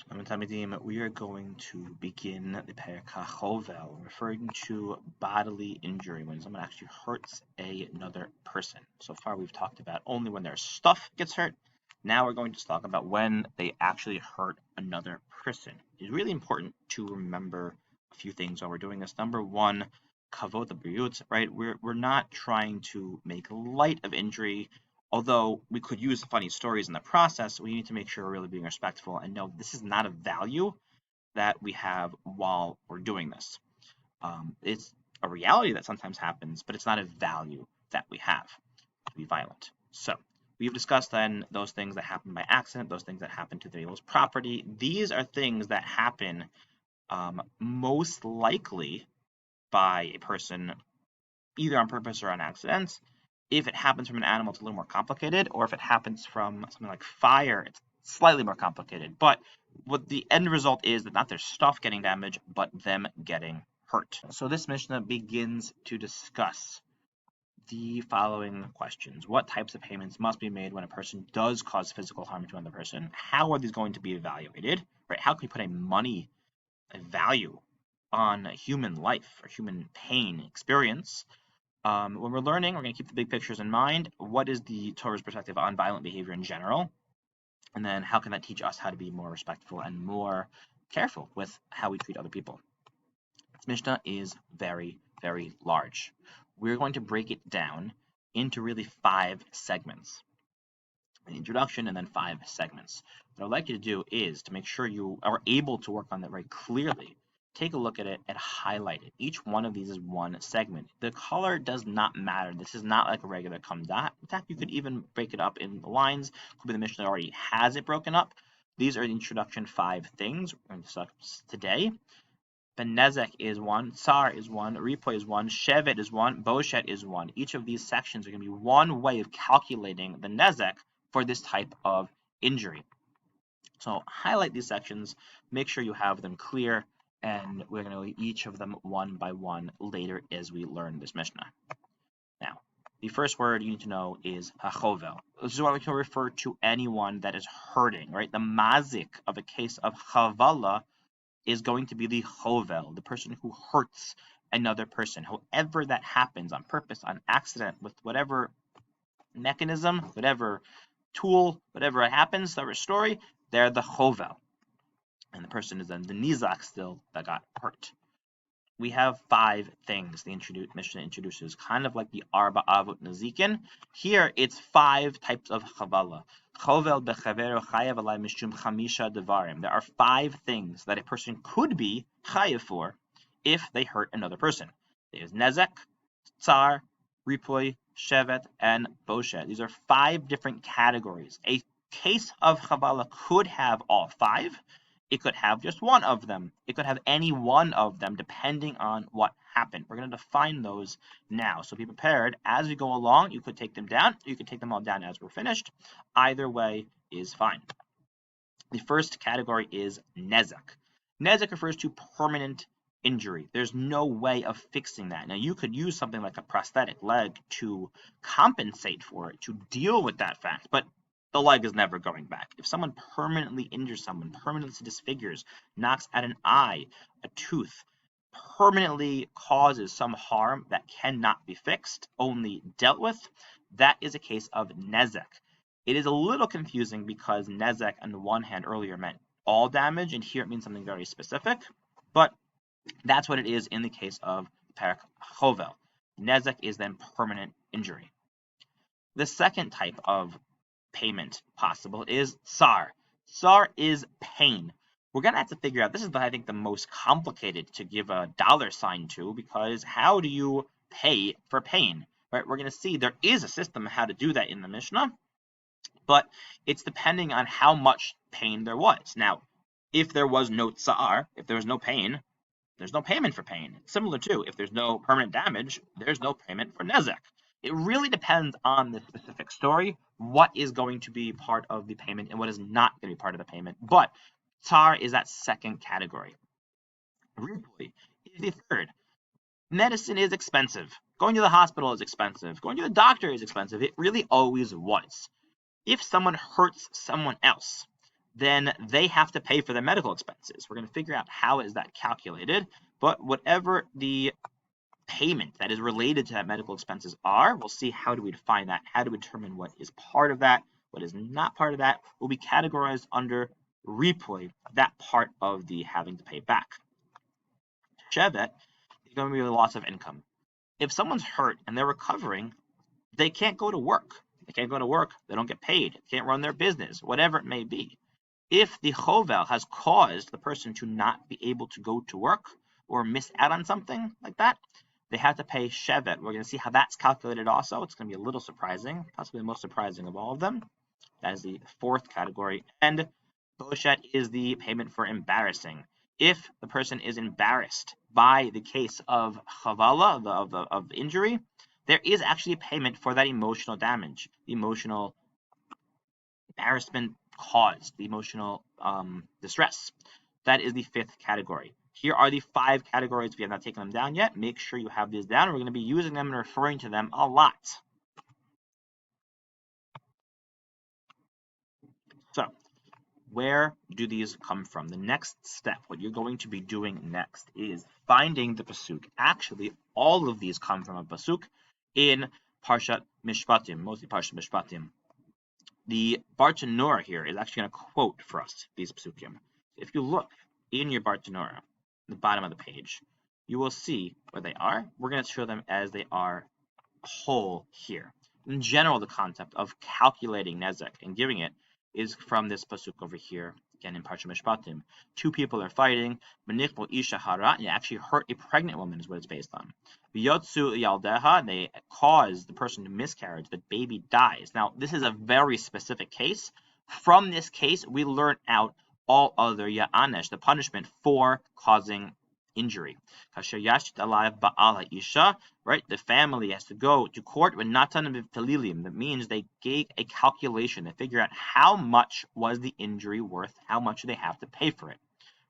Tamidim, we are going to begin the haChovel, referring to bodily injury, when someone actually hurts another person. So far, we've talked about only when their stuff gets hurt. Now we're going to talk about when they actually hurt another person. It's really important to remember a few things while we're doing this. Number one, kavod b'riyut, right? We're not trying to make light of injury. Although we could use funny stories in the process, we need to make sure we're really being respectful and know this is not a value that we have while we're doing this. It's a reality that sometimes happens, but it's not a value that we have to be violent. So we've discussed then those things that happen by accident, those things that happen to the people's property. These are things that happen most likely by a person either on purpose or on accident. If it happens from an animal, it's a little more complicated, or if it happens from something like fire, it's slightly more complicated. But what the end result is that not their stuff getting damaged, but them getting hurt. So this Mishnah begins to discuss the following questions. What types of payments must be made when a person does cause physical harm to another person? How are these going to be evaluated? Right? How can we put a value on human life or human pain experience? When we're learning, we're going to keep the big pictures in mind. What is the Torah's perspective on violent behavior in general? And then how can that teach us how to be more respectful and more careful with how we treat other people? This Mishnah is very, very large. We're going to break it down into really 5 segments. An introduction and then 5 segments. What I'd like you to do is to make sure you are able to work on that very clearly. Take a look at it and highlight it. Each one of these is one segment. The color does not matter. This is not like a regular kamdat. In fact, you could even break it up in the lines. Could be the Mishnah already has it broken up. These are the introduction 5 things we're going to discuss today. Benezek is one, Tsar is one, Ripoy is one, Shevet is one, Boshet is one. Each of these sections are going to be one way of calculating the Nezek for this type of injury. So highlight these sections, make sure you have them clear, and we're going to do each of them one by one later as we learn this Mishnah. Now, the first word you need to know is haChovel. This is what we can refer to anyone that is hurting, right? The mazik of a case of chavala is going to be the chovel, the person who hurts another person. However that happens, on purpose, on accident, with whatever mechanism, whatever tool, whatever happens, whatever story, they're the chovel. And the person is then the nizak still that got hurt. We have 5 things the Mishnah introduces, kind of like the Arba Avot Nazikin. Here it's 5 types of chavala. Chovel bechaveru chayav alai mishum chamisha devarim. There are 5 things that a person could be chayav for if they hurt another person. There's nezek, tsar, ripoy, shevet, and boshet. These are 5 different categories. A case of chavala could have all 5. It could have just one of them. It could have any one of them depending on what happened. We're going to define those now. So be prepared. As we go along, you could take them down. You could take them all down as we're finished. Either way is fine. The first category is nezek. Nezek refers to permanent injury. There's no way of fixing that. Now, you could use something like a prosthetic leg to compensate for it, to deal with that fact, but the leg is never going back. If someone permanently injures someone, permanently disfigures, knocks out an eye, a tooth, permanently causes some harm that cannot be fixed, only dealt with, that is a case of nezek. It is a little confusing because nezek on the one hand earlier meant all damage, and here it means something very specific, but that's what it is in the case of parak chovel. Nezek is then permanent injury. The second type of payment possible is tsar. Tsar is pain. We're going to have to figure out, this is, I think, the most complicated to give a dollar sign to, because how do you pay for pain? Right? We're going to see there is a system how to do that in the Mishnah, but it's depending on how much pain there was. Now, if there was no tsar, if there was no pain, there's no payment for pain. Similar to, if there's no permanent damage, there's no payment for nezek. It really depends on the specific story, what is going to be part of the payment and what is not going to be part of the payment. But tsar is that second category. Ripoy is the third. Medicine is expensive. Going to the hospital is expensive. Going to the doctor is expensive. It really always was. If someone hurts someone else, then they have to pay for their medical expenses. We're going to figure out how is that calculated, but whatever the payment that is related to that medical expenses are, we'll see how do we define that, how to determine what is part of that, what is not part of that, will be categorized under reploy, that part of the having to pay back. Shevet is going to be the loss of income. If someone's hurt and they're recovering, they can't go to work. They can't go to work, they don't get paid, they can't run their business, whatever it may be. If the chovel has caused the person to not be able to go to work or miss out on something like that, they have to pay shevet. We're going to see how that's calculated also. It's going to be a little surprising, possibly the most surprising of all of them. That is the fourth category. And boshet is the payment for embarrassing. If the person is embarrassed by the case of chavala, of injury, there is actually a payment for that emotional damage, the emotional embarrassment caused, the emotional distress. That is the fifth category. Here are the 5 categories. If you have not taken them down yet, make sure you have these down. We're going to be using them and referring to them a lot. So, where do these come from? The next step, what you're going to be doing next, is finding the pasuk. Actually, all of these come from a pasuk in Parshat Mishpatim, mostly Parshat Mishpatim. The Bartanura here is actually going to quote for us these psukim. If you look in your Bartanura, the bottom of the page, you will see where they are. We're going to show them as they are whole here. In general, the concept of calculating nezek and giving it is from this pasuk over here, again in Parshat Mishpatim. 2 people are fighting. Manichbo isha hara, and you actually hurt a pregnant woman is what it's based on. V'yotzu yaldeha, they cause the person to miscarriage, the baby dies. Now, this is a very specific case. From this case, we learn out all other ya'anesh, the punishment for causing injury. Kasher yashit alav ba'al ha'isha, right? The family has to go to court with natan v'talilim. That means they gave a calculation to figure out how much was the injury worth, how much do they have to pay for it,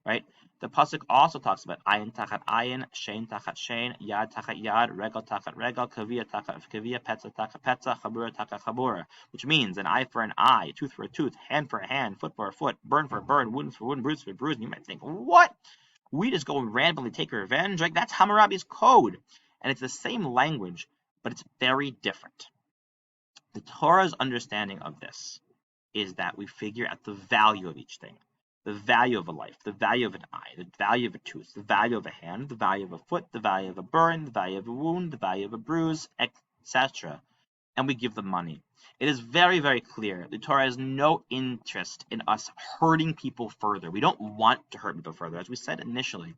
right? The pasuk also talks about ayin tachat ayin, shein tachat shein, yad tachat yad, regal tachat regal, kavia tachat kavia, petza tachat petza, chabura tachat chabura, which means an eye for an eye, tooth for a tooth, hand for a hand, foot for a foot, burn for a burn, wound for wound, bruise for a bruise. And you might think, what? We just go and randomly take revenge? Like, that's Hammurabi's code. And it's the same language, but it's very different. The Torah's understanding of this is that we figure out the value of each thing. The value of a life, the value of an eye, the value of a tooth, the value of a hand, the value of a foot, the value of a burn, the value of a wound, the value of a bruise, etc. And we give them money. It is very, very clear. The Torah has no interest in us hurting people further. We don't want to hurt people further. As we said initially,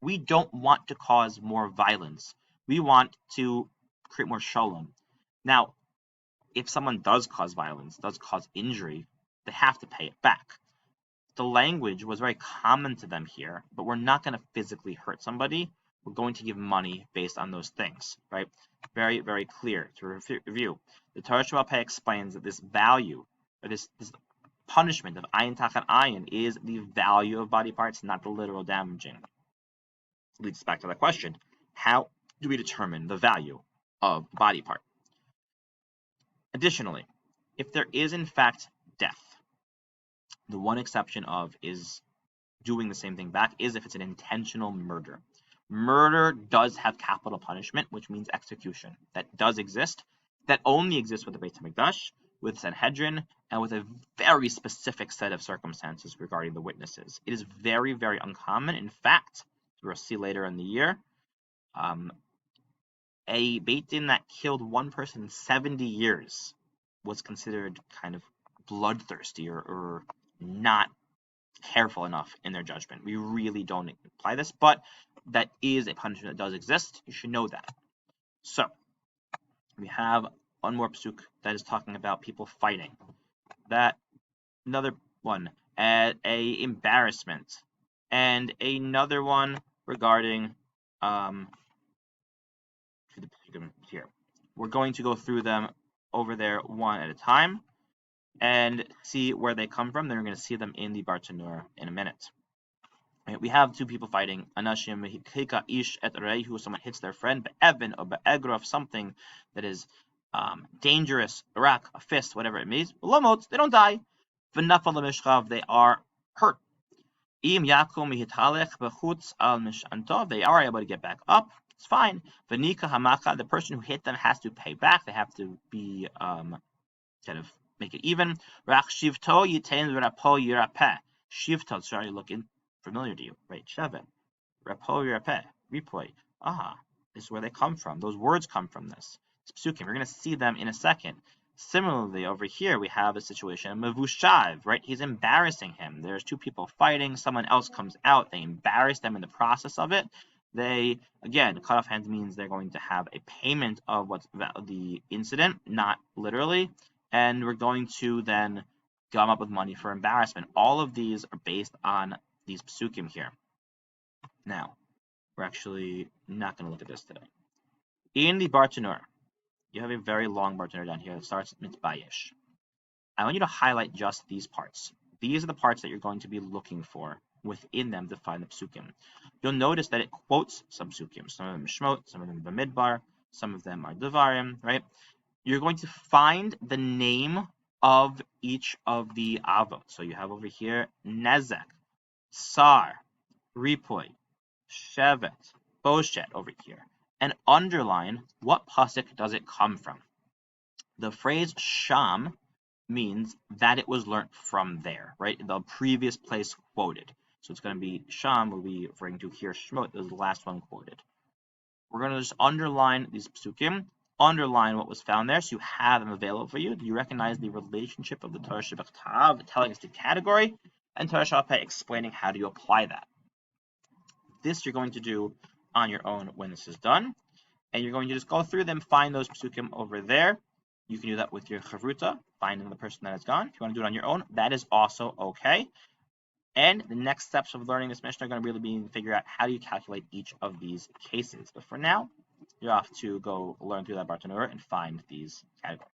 we don't want to cause more violence. We want to create more shalom. Now, if someone does cause violence, does cause injury, they have to pay it back. The language was very common to them here, but we're not going to physically hurt somebody. We're going to give money based on those things, right? Very, very clear to review. The Torah Shabbat Peh explains that this value, or this punishment of ayin tachat ayin, is the value of body parts, not the literal damaging. Leads us back to that question: how do we determine the value of the body part? Additionally, if there is in fact death, the one exception of is doing the same thing back is if it's an intentional murder. Murder does have capital punishment, which means execution. That does exist. That only exists with the Beit HaMikdash, with Sanhedrin, and with a very specific set of circumstances regarding the witnesses. It is very, very uncommon. In fact, we'll see later in the year, a Beit Din that killed one person in 70 years was considered kind of bloodthirsty or not careful enough in their judgment. We really don't apply this, but that is a punishment that does exist. You should know that. So, we have one more pasuk that is talking about people fighting. That, another one, a embarrassment. And another one regarding, here. We're going to go through them over there one at a time and see where they come from. Then we're going to see them in the Bartanura in a minute. Right, we have 2 people fighting. Anashim hika ish et reihu, someone hits their friend, be'evin or be'egrof, something that is dangerous, a rock, a fist, whatever it means. Lomot, they don't die. V'nafal l'mishchav, they are hurt. Im yakum mihitalech b'chutz al mishanto, they are able to get back up. It's fine. V'nika hamaka, the person who hit them has to pay back. They have to be kind of make it even. Rach shivto yitain v'rapo yirapeh. Shivto, sorry, looking familiar to you, right? Shevet. Rapo yirapeh. Ripoy. Ah, this is where they come from. Those words come from this. It's psukim. We're going to see them in a second. Similarly, over here we have a situation, mavushav, right? He's embarrassing him. There's two people fighting. Someone else comes out. They embarrass them in the process of it. They, again, cut off hands means they're going to have a payment of what's the incident, not literally. And we're going to then come up with money for embarrassment. All of these are based on these psukim here. Now, we're actually not going to look at this today. In the Bartanur, you have a very long Bartanur down here that starts mitbayesh. I want you to highlight just these parts. These are the parts that you're going to be looking for within them to find the psukim. You'll notice that it quotes some psukim. Some of them are shmot, some of them are midbar, some of them are devarim, right? You're going to find the name of each of the avot. So you have over here nezek, sar, ripoy, shevet, boshet over here. And underline what pasuk does it come from. The phrase sham means that it was learnt from there, right? The previous place quoted. So it's going to be sham, will be referring to here shmot, is the last one quoted. We're going to just underline these psukim, underline what was found there, so you have them available for you. Do you recognize the relationship of the Torah Shebechtav telling us the category, and Torah Sheba'al explaining how do you apply that? This you're going to do on your own when this is done, and you're going to just go through them, find those psukim over there. You can do that with your chavruta, finding the person that has gone. If you want to do it on your own, that is also okay. And the next steps of learning this Mishnah are going to really be to figure out how do you calculate each of these cases. But for now, you're off to go learn through that Bartanura and find these categories.